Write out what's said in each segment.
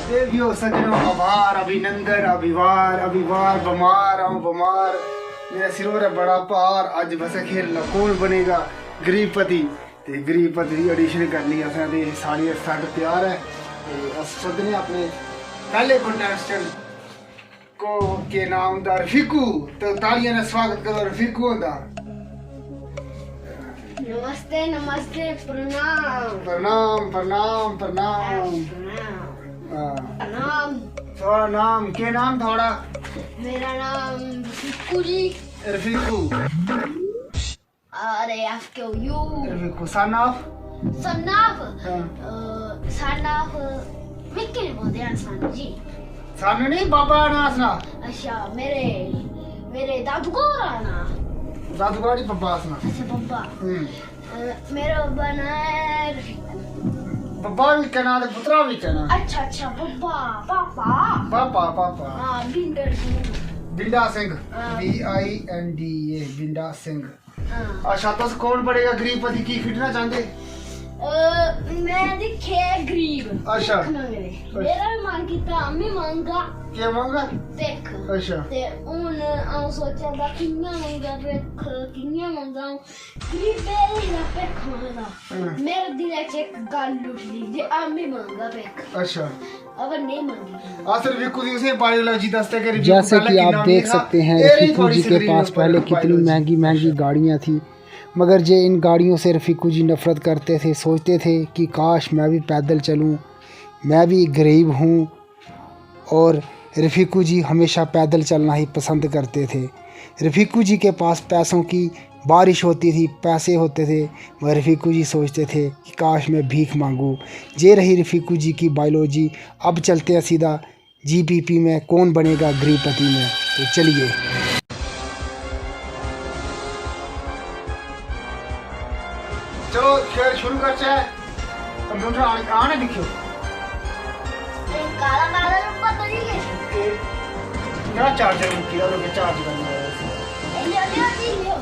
देवियों सजनों आभार अभिनंदन अभिवार अभिवार बमार हूँ बमार मेरा सिरों है बड़ा पार अज बस खेलना कौन बनेगा गरीबपति ते गरीबपति की ऑडिशन करनी असें ते सारी सेट तैयार है ते अस सदने अपने पहले कंटेस्टेंट को के नाम दा रफीकू तो तालियां ने स्वागत करो रफीकू होंदा नमस्ते नमस्ते प्रणाम प्रणाम प्रणाम प्रणाम प्रणाम। थोड़ा नाम के नाम थोड़ा मेरा नाम रफीकू जी। रफीकू अरे आपके यू Rafiku son of son of Vicky बोलते हैं सन जी। सन नहीं बाबा नासना अच्छा मेरे दादू को राना दादू गाड़ी बाबा सना अच्छा बब्बा मेरा बब्बा ना है रफीकू। बब्बा भी कहना ते पुत्रा भी कहना अच्छा बब्बा पापा पापा पापा हाँ बिंदर बिंदा सिंह हाँ। BINDA बिंदा सिंह। हाँ अच्छा तो कौन पड़ेगा गरीबपति की खिड़ना चाहते मैं दिखे गरीब अच्छा। मेरा मन कीता अम्मी मंगा क्या मांगा देख अच्छा ते हुन आऊं सोचा दा किन्ना मंगा देख किन्ना मंगा गरीब बेरी ना पेख मंगा मेरे दिल च एक गल उठली जे अम्मी मंगा पेख अच्छा अगर नहीं मंगी आसर रफीकू दी उसे बायोलॉजी दसते के जैसे कि आप देख सकते हैं रफीकू जी के पास पहले कितनी महंगी महंगी गाड़ियाँ थी, मगर जे इन गाड़ियों से रफीकू जी नफ़रत करते थे। सोचते थे कि काश मैं भी पैदल चलूं, मैं भी गरीब हूं। और रफीकू जी हमेशा पैदल चलना ही पसंद करते थे। रफीकू जी के पास पैसों की बारिश होती थी, पैसे होते थे, मगर रफीकू जी सोचते थे कि काश मैं भीख मांगूं। ये रही रफीकू जी की बायोलॉजी। अब चलते हैं सीधा GPP में कौन बनेगा गरीबपति में। तो चलिए चलो खेल शुरू करते हैं। कंप्यूटर आने दिखियो काला काला पता नहीं है मेरा चार्जर मुक्किया लोग चार्ज करना है लियो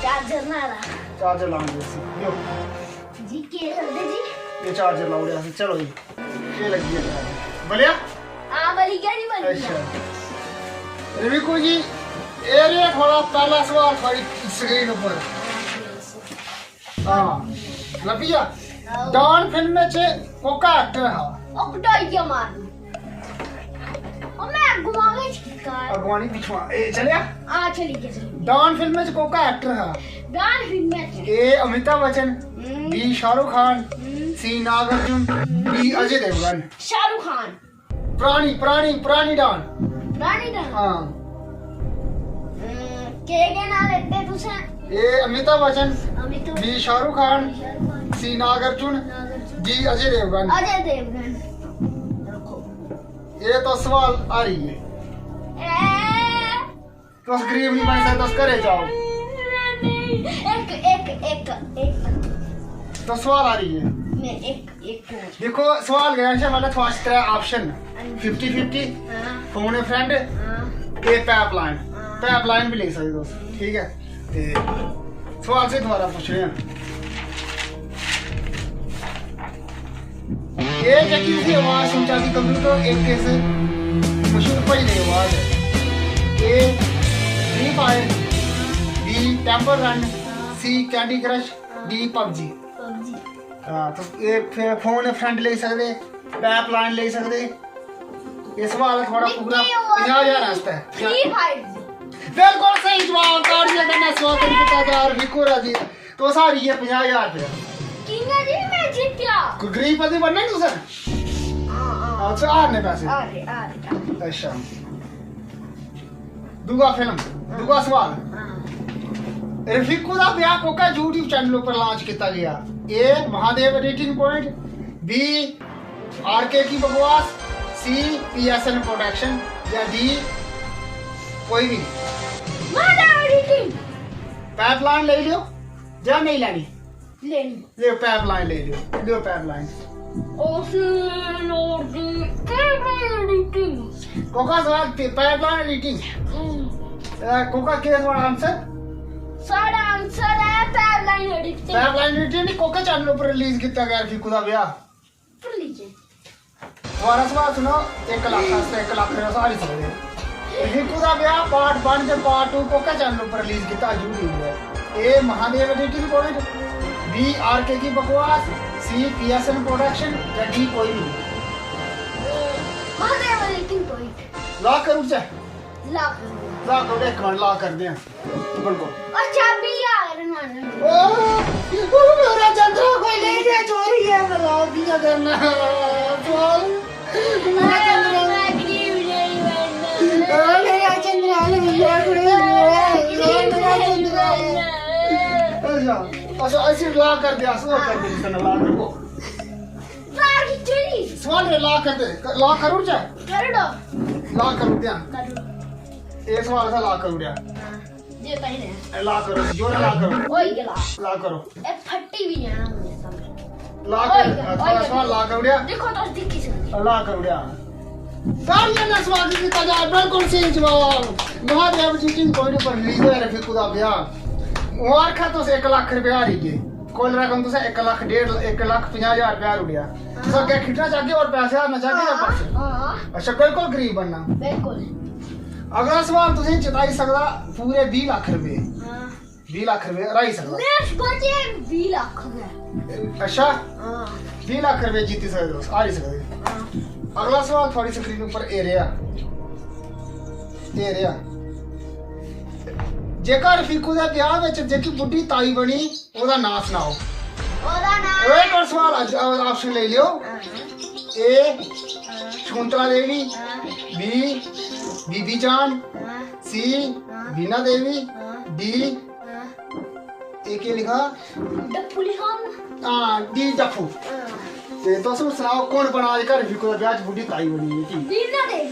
चार्जर ना रहा चार्जर लाऊंगे यो जी के दे जी ये चार्जर लाओ रे चलो ये लगी है बोलिया हां वाली क्या नहीं बनी अच्छा रफीकू जी एरिया थोड़ा पहला सवाल थोड़ी स्क्रीन ऊपर हां लपिया डॉन फिल्म में से कोका एक्टर है ओकडाइया मार ओ मैं घुमावे कार अगवानी पिछवा ए चलिया आ चली के चली डॉन फिल्म में से कोका एक्टर है गान फिल्म में ए Amitabh Bachchan B Shahrukh Khan C Nagarjuna D Ajay Devgan Shahrukh Khan पुरानी डॉन रानी दा हाँ के ना लेते तुसे ए Amitabh Bachchan Amitabh B Shahrukh Khan C Nagarjuna D Ajay Devgan Ajay Devgan रखो ये तो सवाल आ रही है तो गरीब नहीं बन सकते तो करे जाओ एक तो सवाल आ रही है मैं एक देखो सवाल गया है मतलब थोड़ा सा ऑप्शन 50-50 फोन फ्रेंड ए पाइपलाइन भी ले सकते दोस्त ठीक है ते सवाल से दोबारा पूछ रहे हैं ये जकी उसकी आवाज सुन जाती कंप्यूटर एक कैसे मशहूर पहले आवाज है A free fire B temple run C candy crush D PUBG हाँ तो ये फोन फ्रेंड ले सकते पाइपलाइन ले सकते ये सवाल थोड़ा पूरा 50,000 रास्ता है फ्री फायर बिल्कुल सही जवाब ताड़ियां करना स्वागत किया जा रफीकू राजी तो सारी ये 50,000 रुपया किंगा जी मैं जीत गया कोई गरीबपति बनना है तुझे हाँ तो आने पैसे अरे अच्छा दूगा सवाल रफीकू दा ब्याह कोका YouTube चैनल पर लॉन्च किया गया A Mahadev editing point B RK की बकवास C PSN प्रोडक्शन या D कोई भी महादेव एडिटिंग पाइपलाइन ले लियो या नहीं लेनी लेनी ले पाइपलाइन ले लियो पाइपलाइन ओशन और एडिटिंग कोका सवाल पाइपलाइन एडिटिंग कोका के सवाल आंसर सारा आंसर है पाइपलाइन एडिटिंग नहीं कोका चैनल पर रिलीज किया गया रफीकू दा ब्याह पर लीजिए दोबारा सवाल सुनो 1 लाख वास्ते 1 लाख रੁਪਏ सारी सकदे रिंकू दा ब्याह पार्ट 1 ते पार्ट 2 कोके चैनल पर रिलीज किया YouTube पे A Mahadev editing product B RK की बकवास सी पीएसएन प्रोडक्शन या डी कोई नहीं महादेव एडिटिंग पॉइंट लॉक करूं चा लॉक लॉक कर दे एक मिनट लॉक कर दे बिल्कुल और चाबी लिया रहमान ओ मेरा चंद्रा कोई ले गया चोरी है मेरा क्या करना बोल मेरा चंद्रा मैं गरीब नहीं बनना मेरा चंद्रा मेरा चंद्रा अच्छा ऐसे लॉक कर दे असो कर दे इसका लॉक रखो कार की चोरी सवाल रे लॉक कर दे लॉक करूं चा कर दो लॉक करूं क्या कर दो ये सवाल सा लॉक करूं दिया ये पहले लॉक करो जो लॉक करो ओए गला लॉक करो ए फट्टी भी जाना मुझे सामने लॉक कर सवाल लॉक कर दिया देखो तो दिखी से अल्लाह कर दिया सारियां ने सवाल किया जाए बिल्कुल सही जवाब महादेव चीटिंग पॉइंट पर रिलीज हुआ रफीक दा ब्याह मुबारक तो 1 लाख रुपया आ रही है कुल रकम तो 1 लाख 1,50,000 रुपया रुपया तो क्या खिटना चाहिए और पैसे हारना चाहिए या पैसे हां अच्छा बिल्कुल गरीब बनना बिल्कुल अगला सवाल तुझे जिताई सकदा पूरे 20 लाख रुपए हां 20 लाख रुपए राई सकदा मैं बचे 20 लाख है अच्छा हां 20 लाख रुपए जीती सकदे हो आ रही सकदे अगला सवाल थोड़ी स्क्रीन ऊपर ए रहा जेकर रफीकू दे ब्याह विच जेकी बुड्ढी ताई बनी ओदा नाम सुनाओ ओदा नाम एक और सवाल ऑप्शन ले लियो ए शकुंतला देवी बी बीबी जान सी बीना देवी डी ए के लिखा डप्पू लिखा हां डी डप्पू ते तो सुनाओ कौन बना जेकर रफीकू दे ब्याह च बुड्ढी ताई बनी है की बीना देवी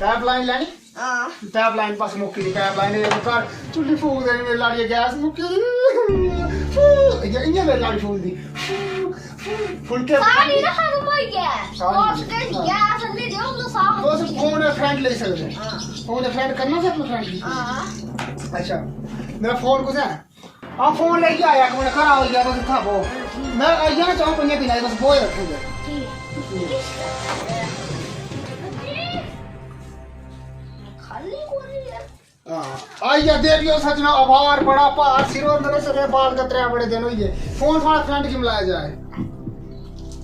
पाइपलाइन लानी हां पाइपलाइन पास मुक्की दी पाइपलाइन ए कर चुल्ली फूक देनी मेरी लाड़ी गैस मुक्की ये मेरी लाड़ी फूक दी फुल के सारी ना खत्म हो गया सारी। और उसके गैस अंदर दे तो साफ तो फोन फ्रेंड ले सकते हैं फोन फ्रेंड करना से अपना फ्रेंड हां अच्छा मेरा फोन कुछ है हाँ फोन लेके आया कि मैंने खराब हो गया बस था वो मैं यहाँ चाहूँ पंजे पिला बस वो ही रखेंगे ठीक खाली हो रही है आइए देवियो सजना आभार बड़ा पार सिरों अंदर सरे बाल कतरे बड़े दिन हुई है फोन थोड़ा फ्रेंड की मिलाया जाए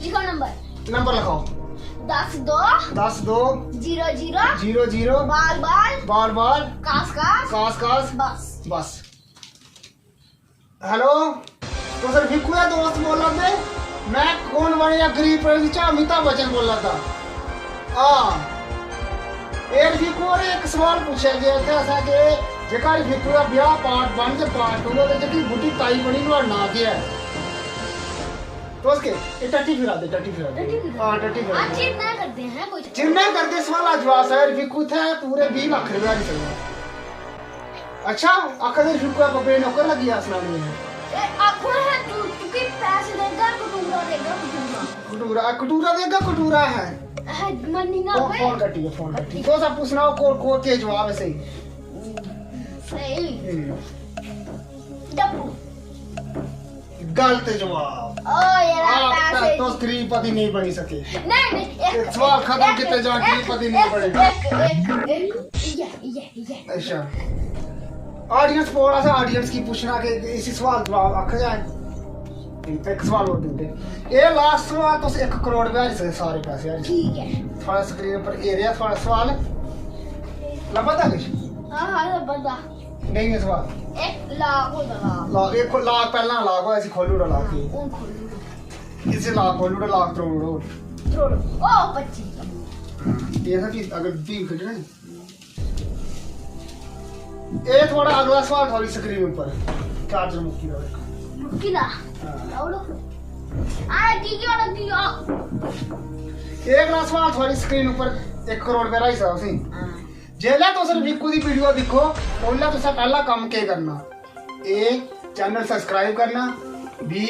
लिखो नंबर लिखाओ 10 2 10 2 0 0 बाल बाल बाल बाल कास कास बस बस हेलो तो सर फिक्कू है दोस्त बोल रहा थे मैं कौन बने या गरीब पर अमिताभ बच्चन बोल रहा था हाँ एक फिक्कू और एक सवाल पूछा गया था ऐसा कि जेकर फिक्कू का ब्याह पार्ट 1 से पार्ट 2 में जेकी बुढ़ी ताई बनी नु ना क्या है तो उसके ये टट्टी फिरा दे हां टट्टी फिरा आज चिन्ह करते हैं कोई चिन्ह करते सवाल जवाब सर फिक्कू थे पूरे 20 लाख रुपया की सकता अच्छा अकदर फिक्कू का बबे नौकर लगी आसमान में आपको है तू के पैसे देगा कटूरा देगा कटूरा है मनी ना फोन कटी तो सब पूछना को के जवाब है सही सही डब्बू गलत जवाब ओ यार आप पैसे तो गरीबपति नहीं बनी सके नहीं एक सवाल खत्म कितने जान गरीबपति नहीं बनेगा एक ये अच्छा ऑडियंस थोड़ा सा ऑडियंस की पूछना के इसी सवाल जवाब आख जाए एक सवाल और देते ये लास्ट सवाल तो 1 करोड़ रुपया से सारे पैसे यार ठीक है थोड़ा स्क्रीन पर एरिया थोड़ा सवाल लंबा था कुछ हां बंदा नहीं है सवाल 1 लाख हो लगा लाख एक लाख पहला लाख हो ऐसे खोलू ला के कौन खोलू इसे लाख खोलू लाख करोड़ छोड़ो ओ 25 ये था कि अगर दी खटना ये थोड़ा अगला सवाल थोड़ी स्क्रीन ऊपर चार्जर मुक्की रहे मुकिला लाओ आ की वाला दियो एक ना सवाल थोड़ी स्क्रीन ऊपर 1 करोड़ रुपया राई साहब सी जेला तो सिर्फ विक्कू दी वीडियो देखो ओला तो पहला काम के करना ए चैनल सब्सक्राइब करना बी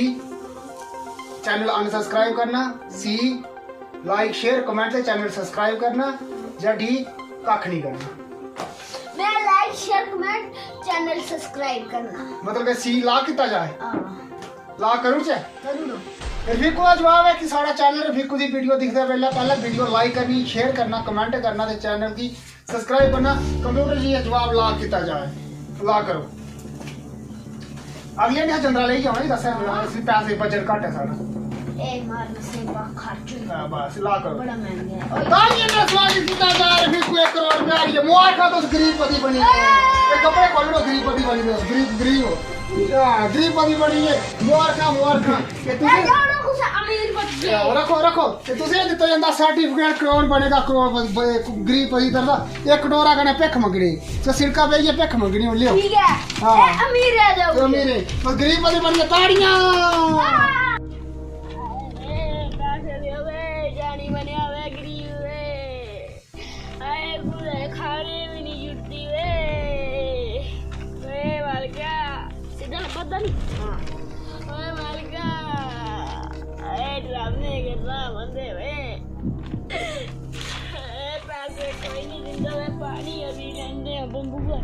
चैनल अनसब्सक्राइब करना सी लाइक शेयर कमेंट से चैनल सब्सक्राइब करना या डी कख नहीं करना मैं like share comment channel subscribe करना मतलब सी ला कितना जाए ला करूँ चे करूँ रफीकू का जवाब है कि साढ़ा चैनल रफीकू की वीडियो दिखते पहले वीडियो लाइक करनी, शेयर करना, कमेंट करना, ते चैनल की सब्सक्राइब करना। कंप्यूटर जी जवाब ला किया जाए, ला करो। अगले ने चंद्रा ले जाओ, नहीं दस पैसे बजट घट है सारा। ए मारने से खर्च हाँ, बस ला करो। बड़ा महंगा है। तालियां में स्वागत किया जा रहा है रफीकू 1 करोड़ रुपया ये मुबारक तो गरीबपति बनी है। ये कपड़े खोल लो, गरीबपति बनी है, गरीब हो। हां गरीबपति बनी है, मुबारक ये तुझे कुछ अमीर बच्चे रखो ते तुझे दिता ਜਾਂਦਾ सर्टिफिकेट करोड़ बनेगा, करोड़ गरीबपति तरदा 1 करोड़ कने भिख मंगनी तो सिरका पे ये भिख मंगनी लियो। ठीक है। हाँ। ए अमीर है जाओ। अमीर है तो गरीबपति बन गया, ताड़ियां। जानी बनिया वे गरीब वे, आए पूरे खाने भी नहीं जुटती वे मालिका सीधा पता नहीं। हाँ मालिका आए ड्रामे कर रहा बंदे वे, पैसे कोई नहीं जिंदा वे, पानी अभी लेने बम्बू का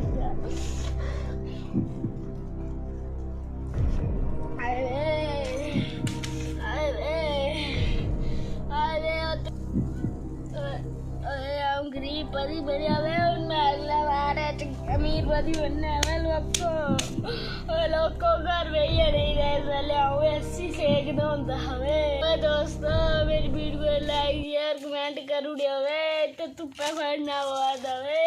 गरीब पति बनिया वे, अगला बार अमीर पति बनना है लोग को घर में ही नहीं रह चले आओ ऐसी सेक दो हमें। दोस्तों मेरी वीडियो लाइक शेयर कमेंट करूँ तो तुप्पे फड़ना हुआ था वे।